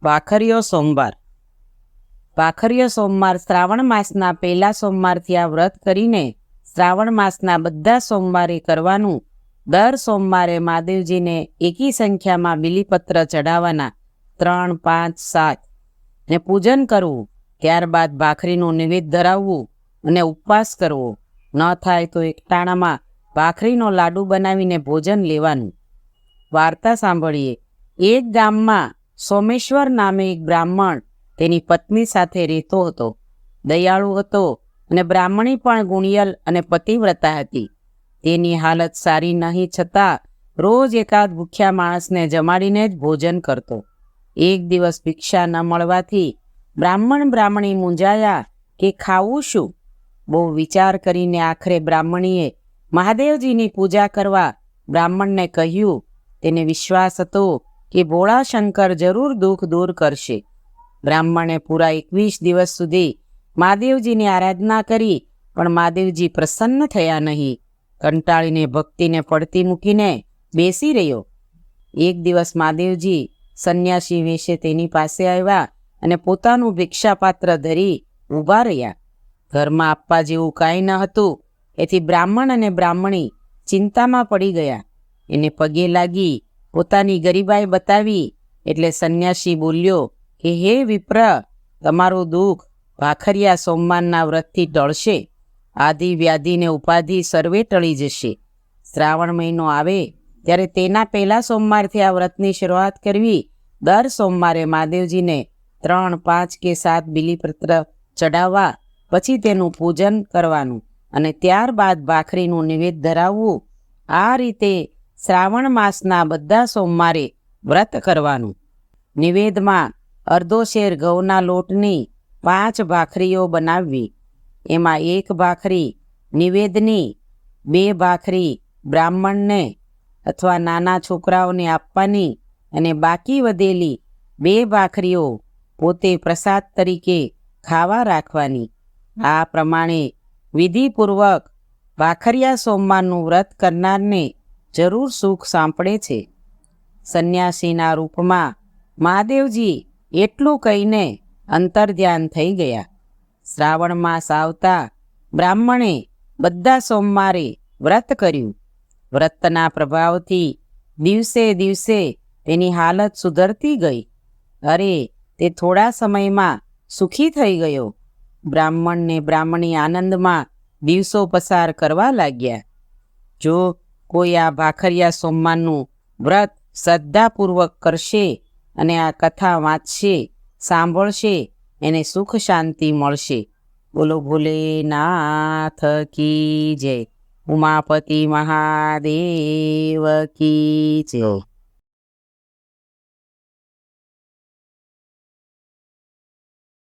ભાખરીયો સોમવાર. ભાખરીયો સોમવાર શ્રાવણ માસના પહેલા સોમવારથી આ વ્રત કરીને શ્રાવણ માસના બધા સોમવારે કરવાનું. દર સોમવારે મહાદેવજીને એકી સંખ્યામાં બિલીપત્ર ચડાવવાના 3, 5, 7 ને પૂજન કરવું. ત્યારબાદ ભાખરીનું નૈવેદ્ય ધરાવવું અને ઉપવાસ કરવો. ન થાય તો એકટાણામાં ભાખરીનો લાડુ બનાવીને ભોજન લેવાનું. વાર્તા સાંભળીએ. એક ગામમાં સોમેશ્વર નામે એક બ્રાહ્મણ તેની પત્ની સાથે રહેતો હતો. દયાળુ હતો અને બ્રાહ્મણી પણ ગુણિયલ અને પતિવ્રતા હતી. તેની હાલત સારી નહીં છતાં રોજ એકાદ ભૂખ્યા માણસને જમાડીને જ ભોજન કરતો. એક દિવસ ભિક્ષા ન મળવાથી બ્રાહ્મણી મૂંઝાયા કે ખાવું શું. બહુ વિચાર કરીને આખરે બ્રાહ્મણીએ મહાદેવજીની પૂજા કરવા બ્રાહ્મણને કહ્યું. તેને વિશ્વાસ હતો કે ભોળા શંકર જરૂર દુઃખ દૂર કરશે. બ્રાહ્મણે પૂરા 21 દિવસ સુધી મહાદેવજીની આરાધના કરી, પણ મહાદેવજી પ્રસન્ન થયા નહીં. કંટાળીને ભક્તિને પડતી મૂકીને બેસી રહ્યો. એક દિવસ મહાદેવજી સંન્યાસી વેશે તેની પાસે આવ્યા અને પોતાનું ભિક્ષાપાત્ર ધરી ઊભા રહ્યા. ઘરમાં આપવા જેવું કાંઈ ન હતું. એથી બ્રાહ્મણ અને બ્રાહ્મણી ચિંતામાં પડી ગયા. એને પગે લાગી પોતાની ગરીબાઈ બતાવી એટલે સંન્યાસી બોલ્યો કે હે વિપ્ર, તમારું દુઃખ ભાખરીયા સોમવારના વ્રતથી ટળશે. આદિ વ્યાધિને ઉપાધિ સર્વે ટળી જશે. શ્રાવણ મહિનો આવે ત્યારે તેના પહેલા સોમવારથી આ વ્રતની શરૂઆત કરવી. દર સોમવારે મહાદેવજીને 3, 5 કે 7 બિલીપત્ર ચડાવવા, પછી તેનું પૂજન કરવાનું અને ત્યારબાદ ભાખરીનું નૈવેદ્ય ધરાવવું. આ રીતે શ્રાવણ માસના બધા સોમવારે વ્રત કરવાનું. નિવેદમાં અડધો શેર ઘઉંના લોટની 5 ભાખરીઓ બનાવવી. એમાં 1 ભાખરી નિવેદની, 2 ભાખરી બ્રાહ્મણને અથવા નાના છોકરાઓને આપવાની અને બાકી વધેલી 2 ભાખરીઓ પોતે પ્રસાદ તરીકે ખાવા રાખવાની. આ પ્રમાણે વિધિપૂર્વક ભાખરીયા સોમવારનું વ્રત કરનારને જરૂર સુખ સાંપડે છે. સંન્યાસીના રૂપમાં મહાદેવજી એટલું કહીને અંતર્ધ્યાન થઈ ગયા. શ્રાવણ માસ આવતા બ્રાહ્મણે બધા સોમવારે વ્રત કર્યું. વ્રતના પ્રભાવથી દિવસે દિવસે તેની હાલત સુધરતી ગઈ. અરે, તે થોડા સમયમાં સુખી થઈ ગયો. બ્રાહ્મણને બ્રાહ્મણી આનંદમાં દિવસો પસાર કરવા લાગ્યા. જો કોઈ આ ભાખરીયા સોમવારનું વ્રત શ્રદ્ધાપૂર્વક કરશે અને આ કથા વાંચશે, સાંભળશે, એને સુખ શાંતિ મળશે. બોલો ભોલેનાથ કી જય. ઉમાપતિ મહાદેવ કી જય.